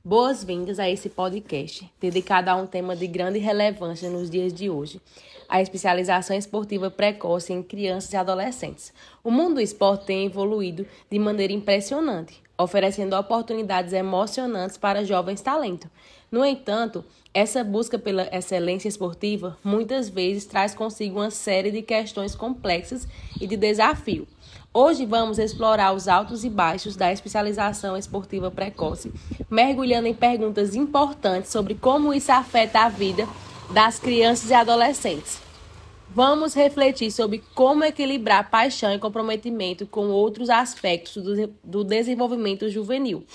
Boas-vindas a esse podcast, dedicado a um tema de grande relevância nos dias de hoje, a especialização esportiva precoce em crianças e adolescentes. O mundo do esporte tem evoluído de maneira impressionante, oferecendo oportunidades emocionantes para jovens talentos. No entanto, essa busca pela excelência esportiva muitas vezes traz consigo uma série de questões complexas e de desafio. Hoje vamos explorar os altos e baixos da especialização esportiva precoce, mergulhando em perguntas importantes sobre como isso afeta a vida das crianças e adolescentes. Vamos refletir sobre como equilibrar paixão e comprometimento com outros aspectos do desenvolvimento juvenil,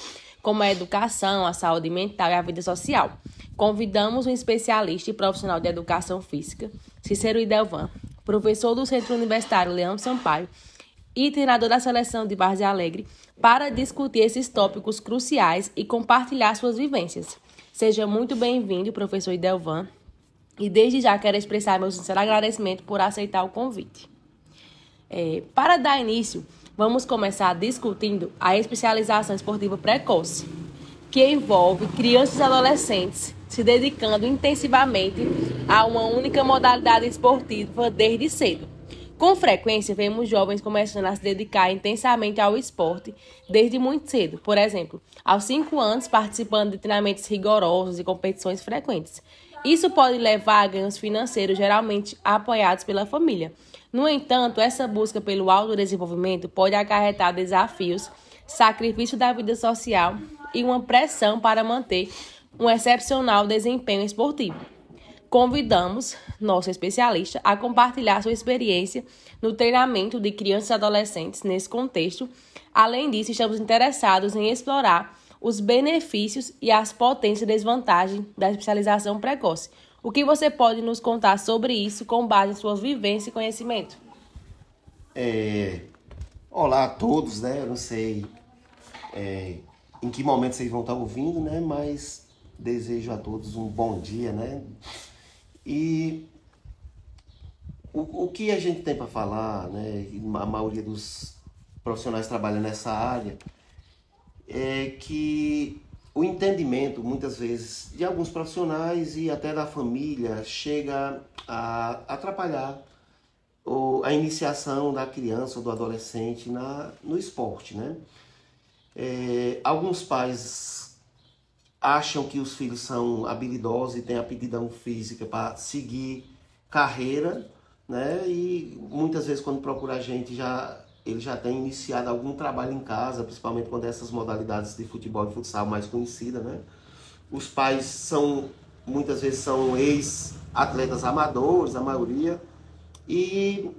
como a educação, a saúde mental e a vida social. Convidamos um especialista e profissional de educação física, Cícero Idelvan, professor do Centro Universitário Leão Sampaio, e treinador da seleção de Várzea Alegre, para discutir esses tópicos cruciais e compartilhar suas vivências. Seja muito bem-vindo, professor Idelvan, e desde já quero expressar meu sincero agradecimento por aceitar o convite. Para dar início, vamos começar discutindo a especialização esportiva precoce, que envolve crianças e adolescentes se dedicando intensivamente a uma única modalidade esportiva desde cedo. Com frequência, vemos jovens começando a se dedicar intensamente ao esporte desde muito cedo. Por exemplo, aos 5 anos, participando de treinamentos rigorosos e competições frequentes. Isso pode levar a ganhos financeiros, geralmente apoiados pela família. No entanto, essa busca pelo autodesenvolvimento pode acarretar desafios, sacrifício da vida social e uma pressão para manter um excepcional desempenho esportivo. Convidamos nosso especialista a compartilhar sua experiência no treinamento de crianças e adolescentes nesse contexto. Além disso, estamos interessados em explorar os benefícios e as potências e desvantagens da especialização precoce. O que você pode nos contar sobre isso com base em sua vivência e conhecimento? Olá a todos, né? Eu não sei em que momento vocês vão estar ouvindo, né? Mas desejo a todos um bom dia, né? E o que a gente tem para falar, né? A maioria dos profissionais trabalham nessa área, é que o entendimento, muitas vezes, de alguns profissionais e até da família, chega a atrapalhar a iniciação da criança ou do adolescente no esporte, né? Alguns pais acham que os filhos são habilidosos e têm aptidão física para seguir carreira, né? E muitas vezes quando procura a gente, ele já tem iniciado algum trabalho em casa, principalmente quando essas modalidades de futebol e futsal mais conhecidas, né? Os pais muitas vezes são ex-atletas amadores, a maioria, e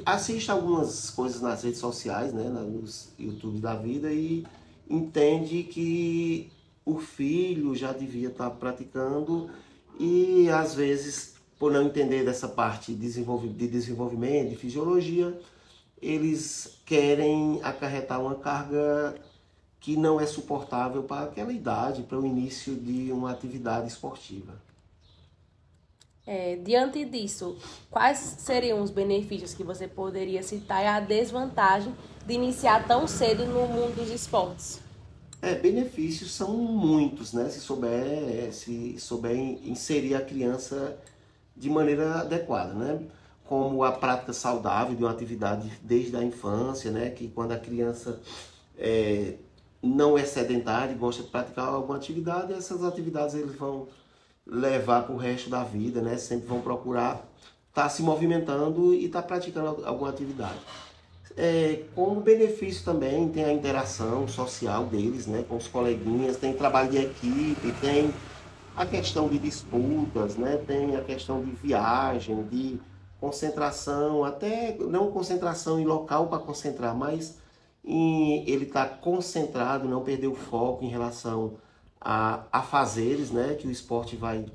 assiste algumas coisas nas redes sociais, né? Nos YouTube da vida, e entende que o filho já devia estar praticando e, às vezes, por não entender dessa parte de desenvolvimento, de fisiologia, eles querem acarretar uma carga que não é suportável para aquela idade, para o início de uma atividade esportiva. Diante disso, quais seriam os benefícios que você poderia citar e a desvantagem de iniciar tão cedo no mundo dos esportes? Benefícios são muitos, né? Se souber inserir a criança de maneira adequada, né? Como a prática saudável de uma atividade desde a infância, né? Que quando a criança não é sedentária e gosta de praticar alguma atividade, essas atividades eles vão levar para o resto da vida, né? Sempre vão procurar estar se movimentando e estar praticando alguma atividade. Como benefício também tem a interação social deles, né, com os coleguinhas, tem trabalho de equipe, tem a questão de disputas, né, tem a questão de viagem, de concentração, até não concentração em local para concentrar, mas ele está concentrado, não perder o foco em relação a afazeres, né, que o esporte vai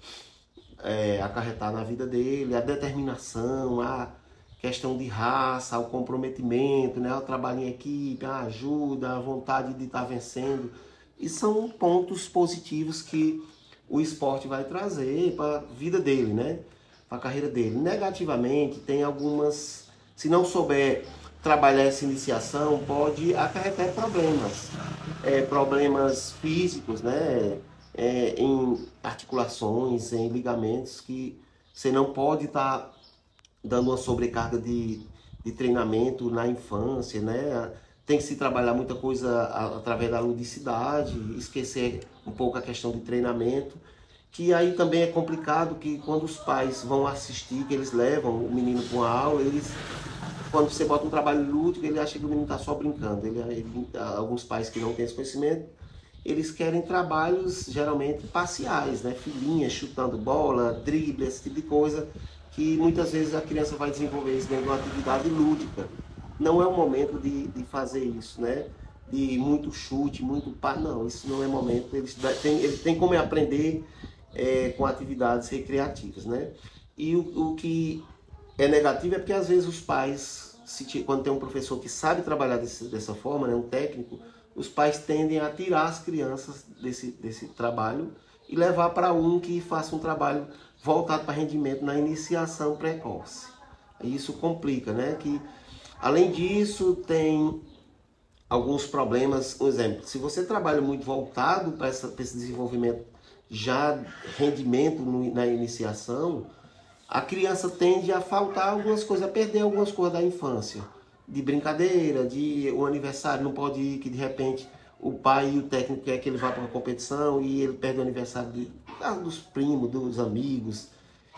acarretar na vida dele, a determinação, a questão de raça, o comprometimento, né? O trabalho em equipe, a ajuda, a vontade de estar vencendo. E são pontos positivos que o esporte vai trazer para a vida dele, né? Para a carreira dele. Negativamente, tem algumas... Se não souber trabalhar essa iniciação pode acarretar problemas, problemas físicos, né? Em articulações, em ligamentos, que você não pode estar dando uma sobrecarga de treinamento na infância, né? Tem que se trabalhar muita coisa através da ludicidade, esquecer um pouco a questão de treinamento, que aí também é complicado, que quando os pais vão assistir, que eles levam o menino para uma aula, quando você bota um trabalho lúdico, ele acha que o menino está só brincando. Alguns pais que não têm esse conhecimento, eles querem trabalhos geralmente parciais, né? Filhinhas chutando bola, drible, esse tipo de coisa, que muitas vezes a criança vai desenvolver isso dentro de uma atividade lúdica. Não é o momento de fazer isso, né? De muito chute, muito pá, não, isso não é momento. Ele tem como aprender com atividades recreativas, né? E o que é negativo é porque às vezes os pais, quando tem um professor que sabe trabalhar dessa forma, né, um técnico, os pais tendem a tirar as crianças desse trabalho e levar para um que faça um trabalho voltado para rendimento na iniciação precoce. Isso complica, né? Que, além disso, tem alguns problemas. Um exemplo, se você trabalha muito voltado para esse desenvolvimento, já rendimento na iniciação, a criança tende a faltar algumas coisas, a perder algumas coisas da infância. De brincadeira, de um aniversário, não pode ir, que de repente o pai e o técnico quer que ele vá para uma competição e ele perde o aniversário dos primos, dos amigos.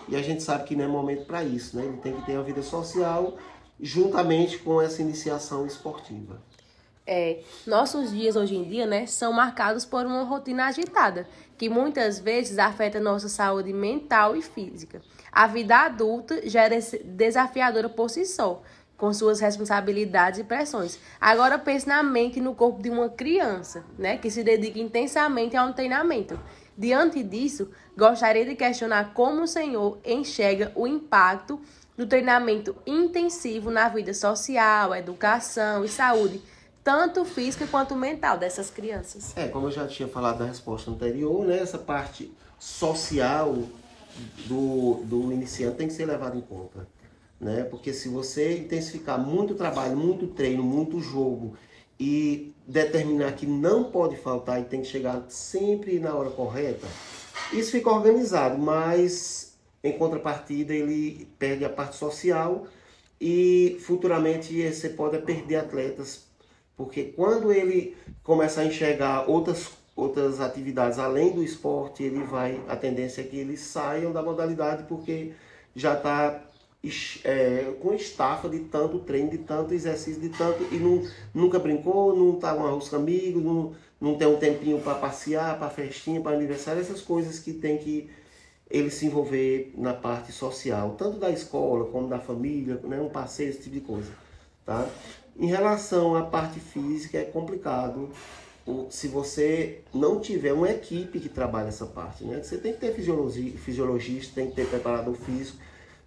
E a gente sabe que não é momento para isso, né? Ele tem que ter a vida social juntamente com essa iniciação esportiva. Nossos dias hoje em dia, né, são marcados por uma rotina agitada, que muitas vezes afeta nossa saúde mental e física. A vida adulta já é desafiadora por si só, com suas responsabilidades e pressões. Agora pense na mente e no corpo de uma criança, né, que se dedica intensamente a um treinamento. Diante disso, gostaria de questionar como o senhor enxerga o impacto do treinamento intensivo na vida social, educação e saúde, tanto física quanto mental dessas crianças. Como eu já tinha falado na resposta anterior, né, essa parte social do iniciante tem que ser levada em conta, né? Porque se você intensificar muito trabalho, muito treino, muito jogo e determinar que não pode faltar e tem que chegar sempre na hora correta, isso fica organizado, mas em contrapartida ele perde a parte social e futuramente você pode perder atletas, porque quando ele começa a enxergar outras atividades além do esporte, a tendência é que eles saiam da modalidade porque já está com estafa de tanto treino, de tanto exercício, e nunca brincou, não está com os amigos, não tem um tempinho para passear, para festinha, para aniversário, essas coisas que tem que ele se envolver na parte social, tanto da escola como da família, né, um passeio, esse tipo de coisa, tá? Em relação à parte física, é complicado se você não tiver uma equipe que trabalha essa parte, né? Você tem que ter fisiologista, tem que ter preparador físico,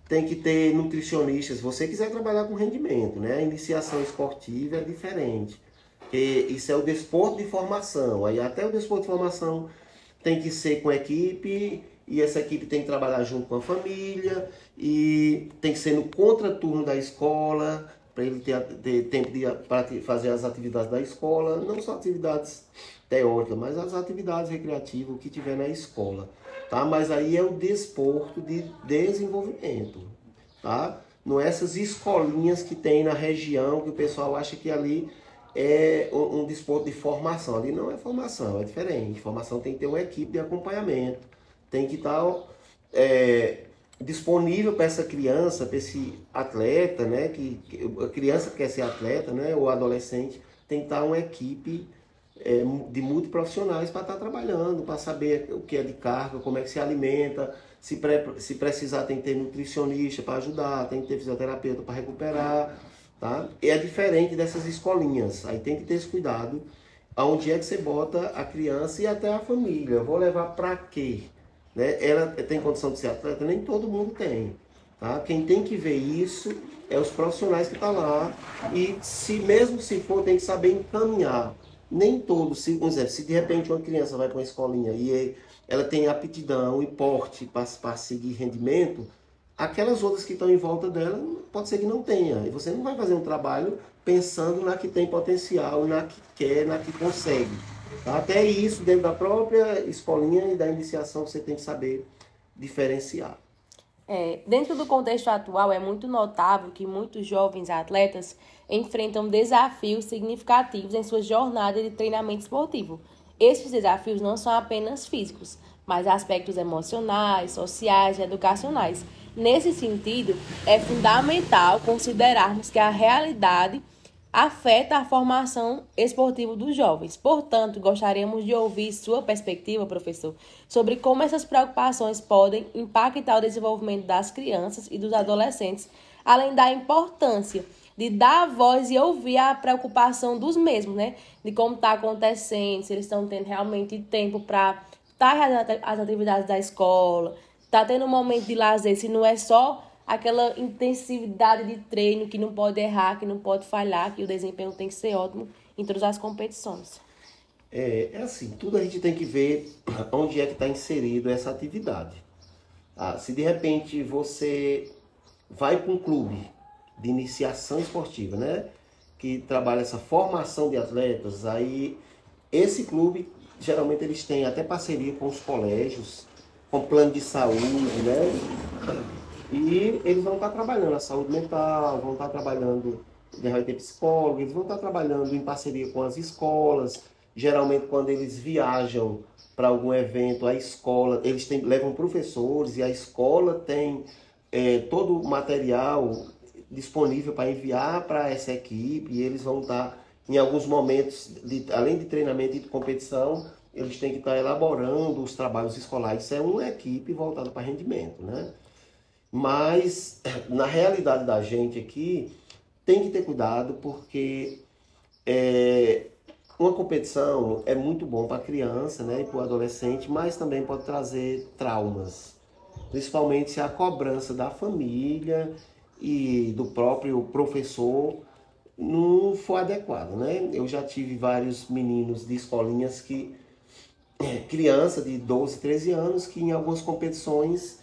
tem que ter nutricionistas. Se você quiser trabalhar com rendimento, né? A iniciação esportiva é diferente. Isso é o desporto de formação. Aí até o desporto de formação tem que ser com equipe, e essa equipe tem que trabalhar junto com a família, e tem que ser no contraturno da escola, para ele ter tempo para fazer as atividades da escola, não só atividades teóricas, mas as atividades recreativas, o que tiver na escola, tá? Mas aí é o desporto de desenvolvimento, tá? Não é essas escolinhas que tem na região, que o pessoal acha que ali é um desporto de formação. Ali não é formação, é diferente. Formação tem que ter uma equipe de acompanhamento, tem que estar disponível para essa criança, para esse atleta, né? A criança que quer ser atleta, né? Ou adolescente, tem que estar uma equipe de multiprofissionais para estar trabalhando, para saber o que é de carga, como é que se alimenta, se precisar tem que ter nutricionista para ajudar, tem que ter fisioterapeuta para recuperar, tá? E é diferente dessas escolinhas, aí tem que ter esse cuidado, aonde é que você bota a criança e até a família. Eu vou levar para quê? Né? Ela tem condição de ser atleta? Nem todo mundo tem, tá? Quem tem que ver isso é os profissionais que estão lá, e mesmo se for, tem que saber encaminhar. Nem todos, se de repente uma criança vai para uma escolinha e ela tem aptidão e porte para seguir rendimento, aquelas outras que estão em volta dela, pode ser que não tenha. E você não vai fazer um trabalho pensando na que tem potencial, na que quer, na que consegue. Tá? Até isso, dentro da própria escolinha e da iniciação, você tem que saber diferenciar. Dentro do contexto atual, é muito notável que muitos jovens atletas enfrentam desafios significativos em sua jornada de treinamento esportivo. Esses desafios não são apenas físicos, mas aspectos emocionais, sociais e educacionais. Nesse sentido, é fundamental considerarmos que a realidade afeta a formação esportiva dos jovens. Portanto, gostaríamos de ouvir sua perspectiva, professor, sobre como essas preocupações podem impactar o desenvolvimento das crianças e dos adolescentes, além da importância de dar voz e ouvir a preocupação dos mesmos, né? De como está acontecendo, se eles estão tendo realmente tempo para estar realizando as atividades da escola, está tendo um momento de lazer, se não é só aquela intensividade de treino que não pode errar, que não pode falhar, que o desempenho tem que ser ótimo em todas as competições. É assim, tudo a gente tem que ver onde é que está inserido essa atividade. Se de repente você vai para um clube de iniciação esportiva, né, que trabalha essa formação de atletas, aí esse clube, geralmente eles têm até parceria com os colégios, com plano de saúde, né? E eles vão estar trabalhando a saúde mental, vão estar trabalhando, vai ter psicólogo, eles vão estar trabalhando em parceria com as escolas. Geralmente, quando eles viajam para algum evento, a escola, eles levam professores e a escola tem todo o material disponível para enviar para essa equipe. E eles vão estar, em alguns momentos, além de treinamento e de competição, eles têm que estar elaborando os trabalhos escolares. Isso é uma equipe voltada para rendimento, né? Mas, na realidade da gente aqui, tem que ter cuidado, porque uma competição é muito bom para a criança, né, e para o adolescente, mas também pode trazer traumas. Principalmente se a cobrança da família e do próprio professor não for adequada, né? Eu já tive vários meninos de escolinhas que, criança de 12, 13 anos, que em algumas competições,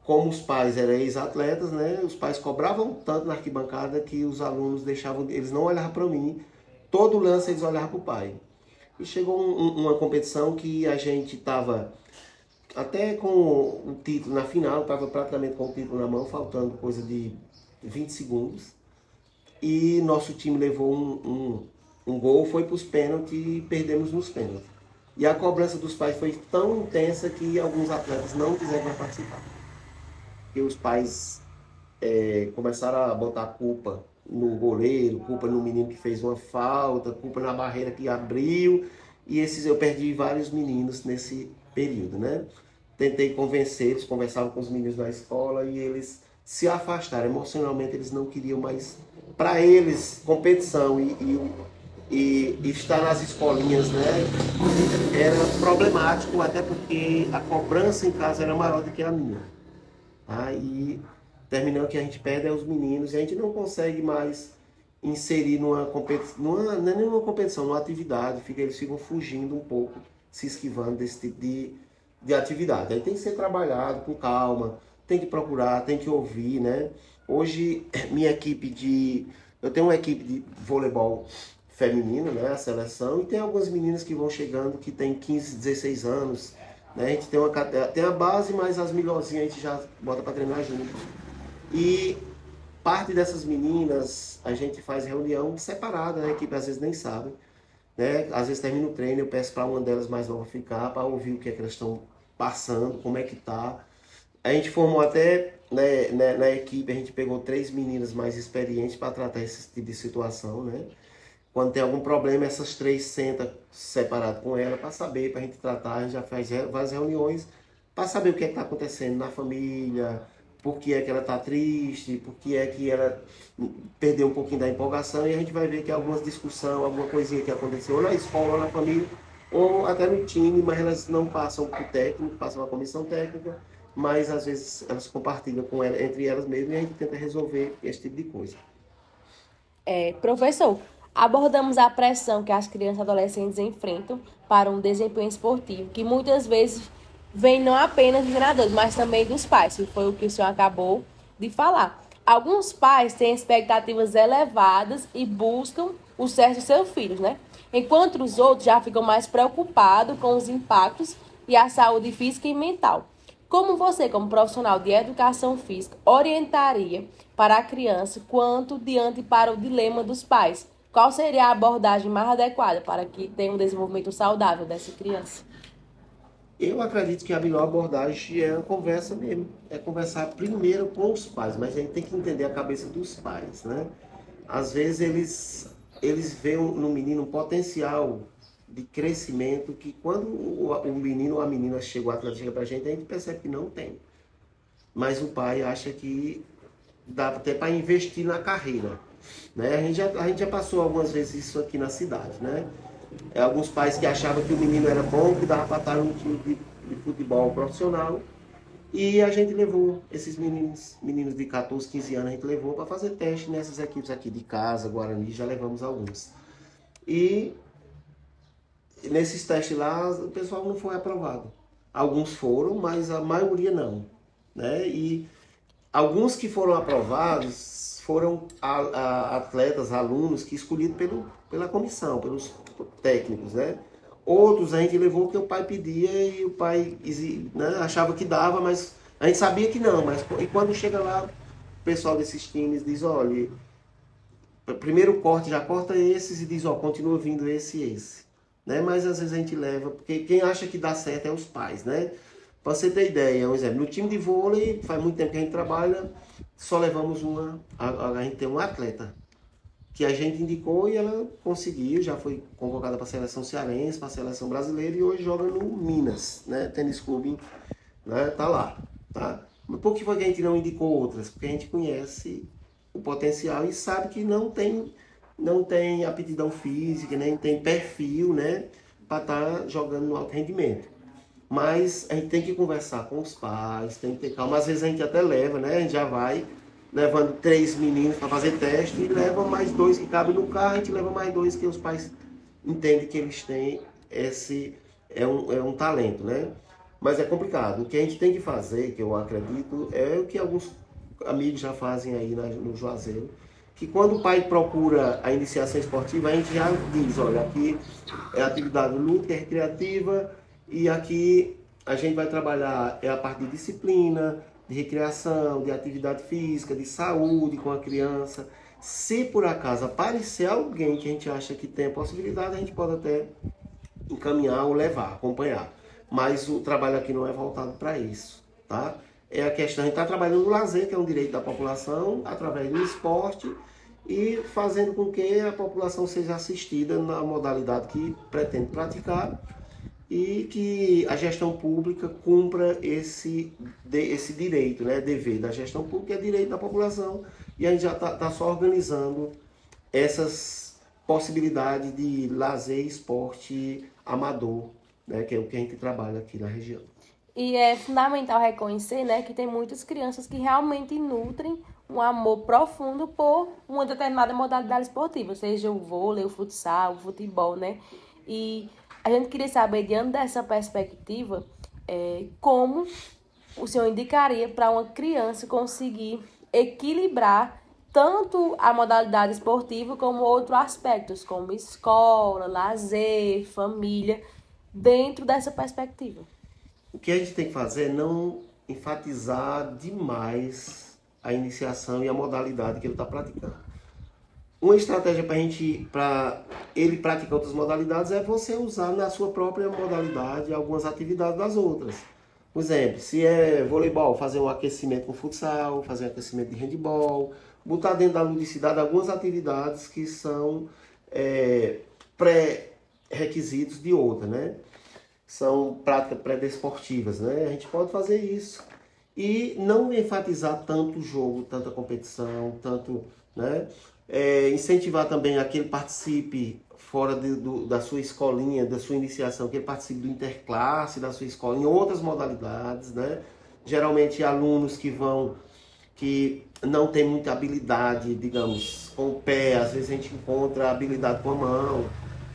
como os pais eram ex-atletas, né, os pais cobravam tanto na arquibancada que os alunos deixavam, eles não olhavam para mim, todo lance eles olhavam para o pai. E chegou uma competição que a gente estava até com o título na final, estava praticamente com o título na mão, faltando coisa de 20 segundos. E nosso time levou um gol, foi para os pênaltis e perdemos nos pênaltis. E a cobrança dos pais foi tão intensa que alguns atletas não quiseram mais participar. Porque os pais começaram a botar culpa no goleiro, culpa no menino que fez uma falta, culpa na barreira que abriu. E eu perdi vários meninos nesse período, né? Tentei convencer, eles conversavam com os meninos na escola e eles se afastaram. Emocionalmente eles não queriam mais. Para eles, competição e estar nas escolinhas, né, era problemático, até porque a cobrança em casa era maior do que a minha. Aí, terminando que a gente perde os meninos e a gente não consegue mais inserir numa competição, não é nenhuma competição, numa atividade, eles ficam fugindo um pouco, se esquivando desse tipo de atividade. Aí tem que ser trabalhado com calma, tem que procurar, tem que ouvir, né? Hoje, eu tenho uma equipe de voleibol feminino, né, a seleção, e tem algumas meninas que vão chegando que tem 15, 16 anos, né? A gente tem a base, mas as melhorzinhas a gente já bota para treinar junto. E parte dessas meninas, a gente faz reunião separada, né? A equipe às vezes nem sabe, né? Às vezes termina o treino, eu peço para uma delas mais nova ficar, para ouvir o que é que elas estão passando, como é que tá. A gente formou até, né, na equipe, a gente pegou 3 meninas mais experientes para tratar esse tipo de situação, né? Quando tem algum problema, essas 3 sentam separado com ela para saber, para a gente tratar. A gente já faz várias reuniões para saber o que é que está acontecendo na família, por que é que ela está triste, por que é que ela perdeu um pouquinho da empolgação. E a gente vai ver que algumas discussões, alguma coisinha que aconteceu ou na escola, ou na família, ou até no time, mas elas não passam para o técnico, passam para a comissão técnica, mas às vezes elas compartilham com ela, entre elas mesmas, e a gente tenta resolver esse tipo de coisa. Professor, abordamos a pressão que as crianças e adolescentes enfrentam para um desempenho esportivo, que muitas vezes vem não apenas dos treinadores, mas também dos pais, que foi o que o senhor acabou de falar. Alguns pais têm expectativas elevadas e buscam o certo dos seus filhos, né? Enquanto os outros já ficam mais preocupados com os impactos e a saúde física e mental. Como você, como profissional de educação física, orientaria para a criança quanto diante para o dilema dos pais? Qual seria a abordagem mais adequada para que tenha um desenvolvimento saudável dessa criança? Eu acredito que a melhor abordagem é a conversa mesmo. É conversar primeiro com os pais, mas a gente tem que entender a cabeça dos pais, né? Às vezes eles veem no menino um potencial de crescimento que quando o menino ou a menina chega, o atleta chega pra gente, a gente percebe que não tem. Mas o pai acha que dá até para investir na carreira, né? A gente já passou algumas vezes isso aqui na cidade, né? Alguns pais que achavam que o menino era bom, que dava para estar num time de futebol profissional, e a gente levou esses meninos de 14, 15 anos, a gente levou para fazer teste nessas equipes aqui de casa, Guarani, já levamos alguns. E nesses testes lá, o pessoal não foi aprovado. Alguns foram, mas a maioria não, né? E alguns que foram aprovados foram atletas, alunos que escolhidos pela comissão, pelos técnicos, né? Outros a gente levou que o pai pedia e o pai, né, achava que dava, mas a gente sabia que não. E quando chega lá, o pessoal desses times diz, olha, primeiro corte já corta esses e diz, ó, continua vindo esse e esse. Né? Mas às vezes a gente leva, porque quem acha que dá certo é os pais, né? Pra você ter ideia, um exemplo, no time de vôlei, faz muito tempo que a gente trabalha, só levamos a gente tem um atleta que a gente indicou e ela conseguiu, já foi convocada para a seleção cearense, para a seleção brasileira e hoje joga no Minas, né? Tênis Clube, né? Tá lá, tá? Mas por que foi que a gente não indicou outras? Porque a gente conhece o potencial e sabe que não tem aptidão física, nem tem perfil, né? Para estar jogando no alto rendimento. Mas a gente tem que conversar com os pais, tem que ter calma. Às vezes a gente até leva, né? A gente já vai levando 3 meninos para fazer teste e leva mais 2 que cabem no carro, a gente leva mais 2 que os pais entendem que eles têm esse... É um talento, né? Mas é complicado. O que a gente tem que fazer, que eu acredito, é o que alguns amigos já fazem aí no Juazeiro, que quando o pai procura a iniciação esportiva, a gente já diz, olha, aqui é atividade lúdica, recreativa, e aqui a gente vai trabalhar a parte de disciplina, de recreação, de atividade física, de saúde com a criança. Se por acaso aparecer alguém que a gente acha que tem a possibilidade, a gente pode até encaminhar ou levar, acompanhar. Mas o trabalho aqui não é voltado para isso, tá? É a questão, a gente está trabalhando no lazer, que é um direito da população, através do esporte, e fazendo com que a população seja assistida na modalidade que pretende praticar, e que a gestão pública cumpra esse direito, né? Dever da gestão pública é direito da população, e a gente já está só organizando essas possibilidades de lazer e esporte amador, né? Que é o que a gente trabalha aqui na região. E é fundamental reconhecer, né, que tem muitas crianças que realmente nutrem um amor profundo por uma determinada modalidade esportiva, seja o vôlei, o futsal, o futebol, né? E a gente queria saber, diante dessa perspectiva, como o senhor indicaria para uma criança conseguir equilibrar tanto a modalidade esportiva como outros aspectos, como escola, lazer, família, dentro dessa perspectiva. O que a gente tem que fazer é não enfatizar demais a iniciação e a modalidade que ele está praticando. Uma estratégia para ele praticar outras modalidades é você usar na sua própria modalidade algumas atividades das outras. Por exemplo, se é voleibol, fazer um aquecimento com futsal, fazer um aquecimento de handebol, botar dentro da ludicidade algumas atividades que são pré-requisitos de outra, né? São práticas pré-desportivas, né? A gente pode fazer isso e não enfatizar tanto o jogo, tanta competição, tanto, né? Incentivar também a que ele participe fora da sua escolinha, da sua iniciação, que ele participe do interclasse da sua escola, em outras modalidades, né? Geralmente alunos que não tem muita habilidade, digamos, com o pé, às vezes a gente encontra habilidade com a mão,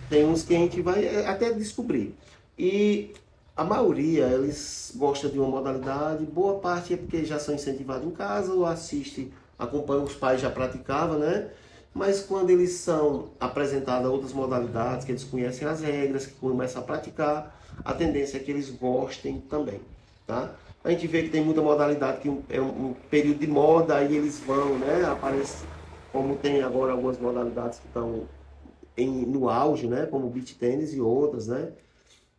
tem uns que a gente vai até descobrir. E A maioria, eles gostam de uma modalidade, boa parte é porque já são incentivados em casa ou assiste, acompanha os pais já praticavam, né? Mas quando eles são apresentados a outras modalidades, que eles conhecem as regras, que começam a praticar, a tendência é que eles gostem também, tá? A gente vê que tem muita modalidade que é um período de moda, aí eles vão, né? Aparece, como tem agora algumas modalidades que estão no auge, né? Como o beach tênis e outras, né?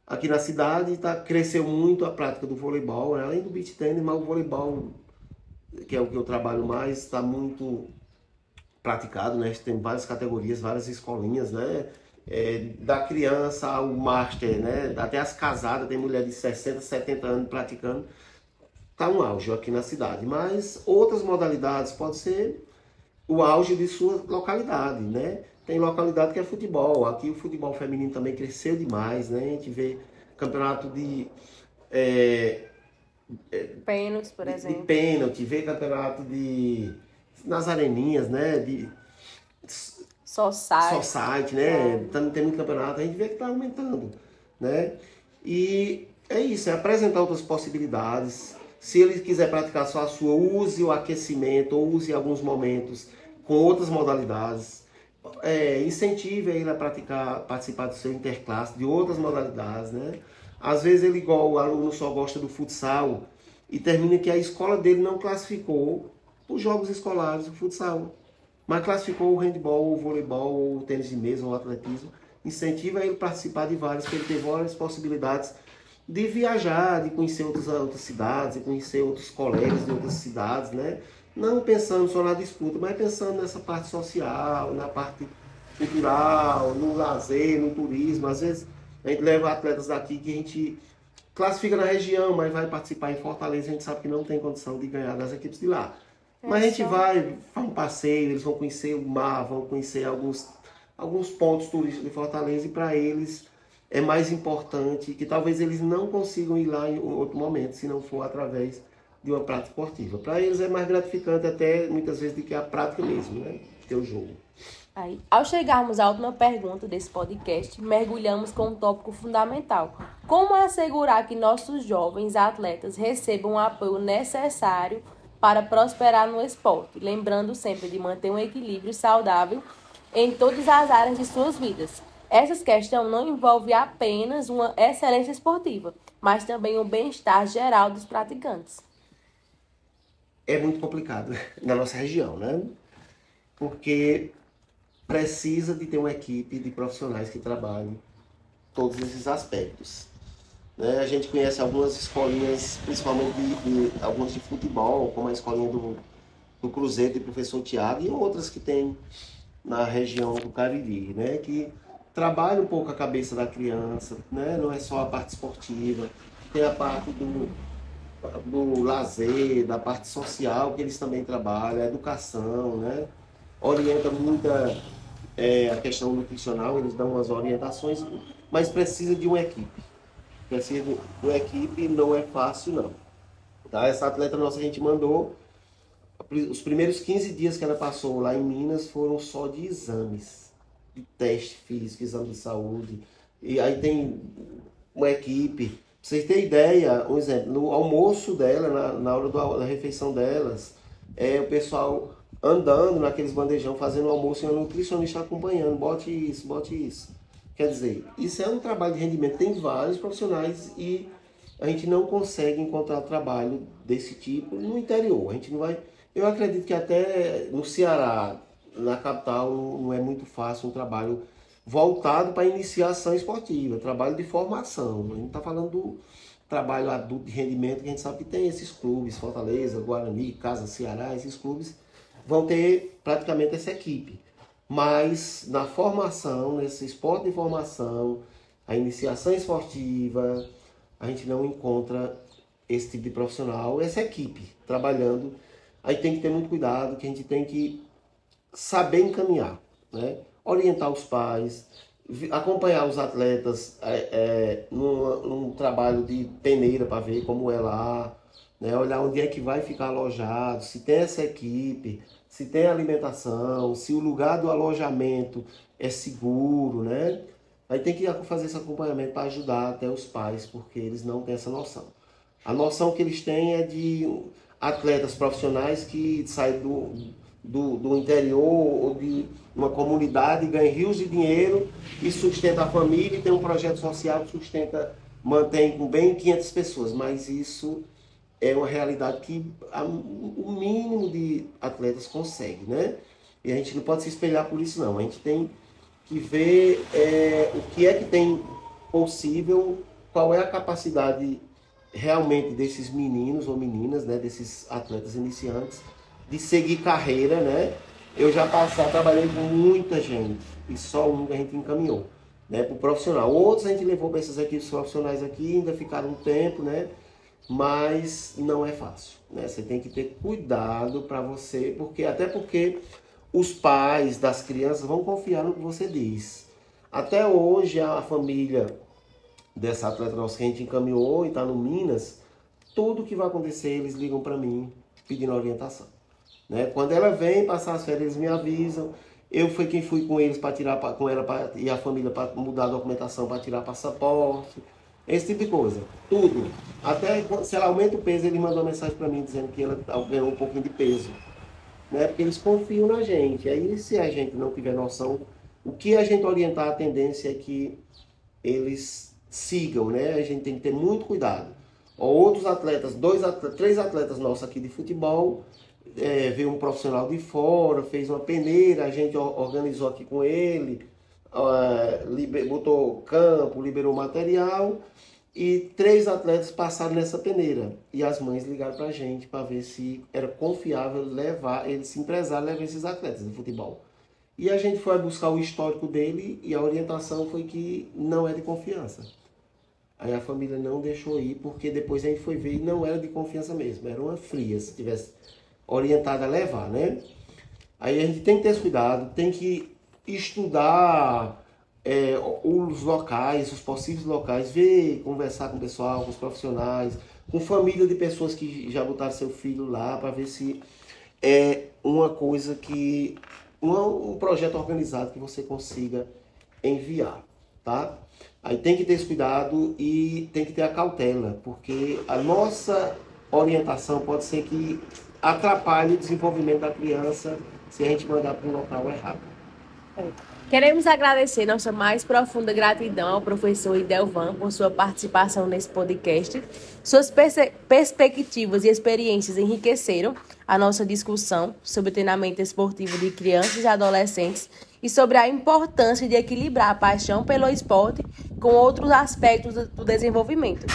Aqui na cidade cresceu muito a prática do voleibol, né? Além do beach tênis, mas o voleibol, que é o que eu trabalho mais, está muito praticado, né? Tem várias categorias, várias escolinhas, né? Da criança ao master, né? Até as casadas, tem mulher de 60, 70 anos praticando. Está um auge aqui na cidade, mas outras modalidades pode ser o auge de sua localidade, né? Tem localidade que é futebol. Aqui o futebol feminino também cresceu demais, né? A gente vê campeonato de Pênaltis, por exemplo. de pênalti, vê campeonato de nas areninhas, né? De society, né? Tem muito campeonato, a gente vê que está aumentando, né? E é isso, é apresentar outras possibilidades. Se ele quiser praticar só a sua, use o aquecimento, ou use em alguns momentos com outras modalidades. Incentive ele a participar do seu interclasse, de outras modalidades, né? Às vezes ele, igual o aluno, só gosta do futsal e termina que a escola dele não classificou os jogos escolares do futsal, mas classificou o handball, o voleibol, o tênis de mesa, o atletismo. Incentiva ele a participar de vários, porque ele tem várias possibilidades de viajar, de conhecer outras cidades, de conhecer outros colegas de outras cidades, né? Não pensando só na disputa, mas pensando nessa parte social, na parte cultural, no lazer, no turismo. Às vezes a gente leva atletas daqui que a gente classifica na região, mas vai participar em Fortaleza, a gente sabe que não tem condição de ganhar das equipes de lá. Mas a gente faz um passeio, eles vão conhecer o mar, vão conhecer alguns pontos turísticos de Fortaleza, e para eles é mais importante, que talvez eles não consigam ir lá em outro momento, se não for através de uma prática esportiva. Para eles é mais gratificante até, muitas vezes, do que a prática mesmo, né? Que é o jogo. Aí, ao chegarmos à última pergunta desse podcast, mergulhamos com um tópico fundamental. Como assegurar que nossos jovens atletas recebam o apoio necessário para prosperar no esporte? Lembrando sempre de manter um equilíbrio saudável em todas as áreas de suas vidas. Essa questão não envolve apenas uma excelência esportiva, mas também o bem-estar geral dos praticantes. É muito complicado na nossa região, né? Porque precisa de ter uma equipe de profissionais que trabalhem todos esses aspectos, né? A gente conhece algumas escolinhas, principalmente algumas de futebol, como a escolinha do Cruzeiro, de professor Tiago, e outras que tem na região do Cariri, né? Que trabalha um pouco a cabeça da criança, né? Não é só a parte esportiva, tem a parte do lazer, da parte social, que eles também trabalham, a educação, né? Orienta muita a questão nutricional, eles dão umas orientações, mas precisa de uma equipe. Precisa de uma equipe, não é fácil não. Tá? Essa atleta nossa a gente mandou, os primeiros 15 dias que ela passou lá em Minas foram só de exames, de teste físico, exame de saúde, e aí tem uma equipe. Pra vocês terem ideia, um exemplo, no almoço dela, na hora da refeição delas, o pessoal andando naqueles bandejão, fazendo almoço, e a nutricionista acompanhando, bote isso, bote isso. Quer dizer, isso é um trabalho de rendimento, tem vários profissionais e a gente não consegue encontrar trabalho desse tipo no interior. A gente não vai. Eu acredito que até no Ceará, na capital, não é muito fácil um trabalho voltado para iniciação esportiva, trabalho de formação. A gente está falando do trabalho adulto de rendimento, que a gente sabe que tem esses clubes, Fortaleza, Guarani, Casa Ceará, esses clubes vão ter praticamente essa equipe. Mas na formação, nesse esporte de formação, a iniciação esportiva, a gente não encontra esse tipo de profissional, essa equipe trabalhando. Aí tem que ter muito cuidado, que a gente tem que saber encaminhar, né? Orientar os pais, acompanhar os atletas num trabalho de peneira para ver como é lá, né? Olhar onde é que vai ficar alojado, se tem essa equipe, se tem alimentação, se o lugar do alojamento é seguro, né? Aí tem que fazer esse acompanhamento para ajudar até os pais, porque eles não têm essa noção. A noção que eles têm é de atletas profissionais que saem do interior ou de uma comunidade, ganham rios de dinheiro e sustenta a família e tem um projeto social que mantém com bem 500 pessoas. Mas isso é uma realidade que o mínimo de atletas consegue, né? E a gente não pode se espelhar por isso, não. A gente tem que ver o que é que tem possível, qual é a capacidade realmente desses meninos ou meninas, né, desses atletas iniciantes, de seguir carreira, né? Eu já trabalhei com muita gente e só um que a gente encaminhou, né, para o profissional. Outros a gente levou para essas equipes profissionais aqui, ainda ficaram um tempo, né? Mas não é fácil, né? Você tem que ter cuidado para você, até porque os pais das crianças vão confiar no que você diz. Até hoje a família dessa atleta nossa que a gente encaminhou e está no Minas, tudo que vai acontecer eles ligam para mim pedindo orientação, né? Quando ela vem passar as férias eles me avisam. Eu fui quem fui com eles para tirar com ela e a família para mudar a documentação para tirar passaporte, esse tipo de coisa, tudo. Até se ela aumenta o peso, ele mandou uma mensagem para mim dizendo que ela ganhou um pouquinho de peso, né? Porque eles confiam na gente. Aí se a gente não tiver noção, o que a gente orientar, a tendência é que eles sigam, né? A gente tem que ter muito cuidado. Outros atletas, 3 atletas nossos aqui de futebol, veio um profissional de fora, fez uma peneira, a gente organizou aqui com ele, botou campo, liberou material, e 3 atletas passaram nessa peneira. E as mães ligaram pra gente para ver se era confiável levar, esse empresário levar esses atletas de futebol. E a gente foi buscar o histórico dele e a orientação foi que não é de confiança. Aí a família não deixou ir, porque depois a gente foi ver e não era de confiança mesmo, era uma fria, se tivesse orientado a levar, né? Aí a gente tem que ter esse cuidado, tem que estudar os locais, os possíveis locais, ver, conversar com o pessoal, com os profissionais, com família de pessoas que já botaram seu filho lá, para ver se é uma coisa um projeto organizado que você consiga enviar, tá? Aí tem que ter esse cuidado e tem que ter a cautela, porque a nossa orientação pode ser que atrapalhe o desenvolvimento da criança se a gente mandar para um local errado. Queremos agradecer nossa mais profunda gratidão ao professor Idelvan por sua participação nesse podcast. Suas perspectivas e experiências enriqueceram a nossa discussão sobre o treinamento esportivo de crianças e adolescentes e sobre a importância de equilibrar a paixão pelo esporte com outros aspectos do desenvolvimento.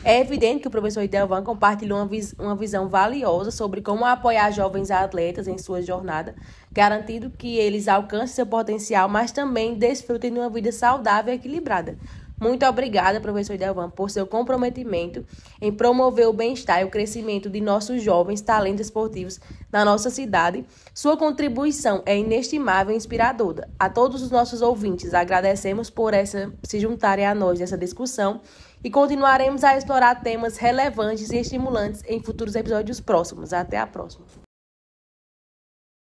É evidente que o professor Idelvan compartilhou uma visão valiosa sobre como apoiar jovens atletas em sua jornada, garantindo que eles alcancem seu potencial, mas também desfrutem de uma vida saudável e equilibrada. Muito obrigada, professor Idelvan, por seu comprometimento em promover o bem-estar e o crescimento de nossos jovens talentos esportivos na nossa cidade. Sua contribuição é inestimável e inspiradora. A todos os nossos ouvintes, agradecemos por se juntarem a nós nessa discussão e continuaremos a explorar temas relevantes e estimulantes em futuros episódios próximos. Até a próxima.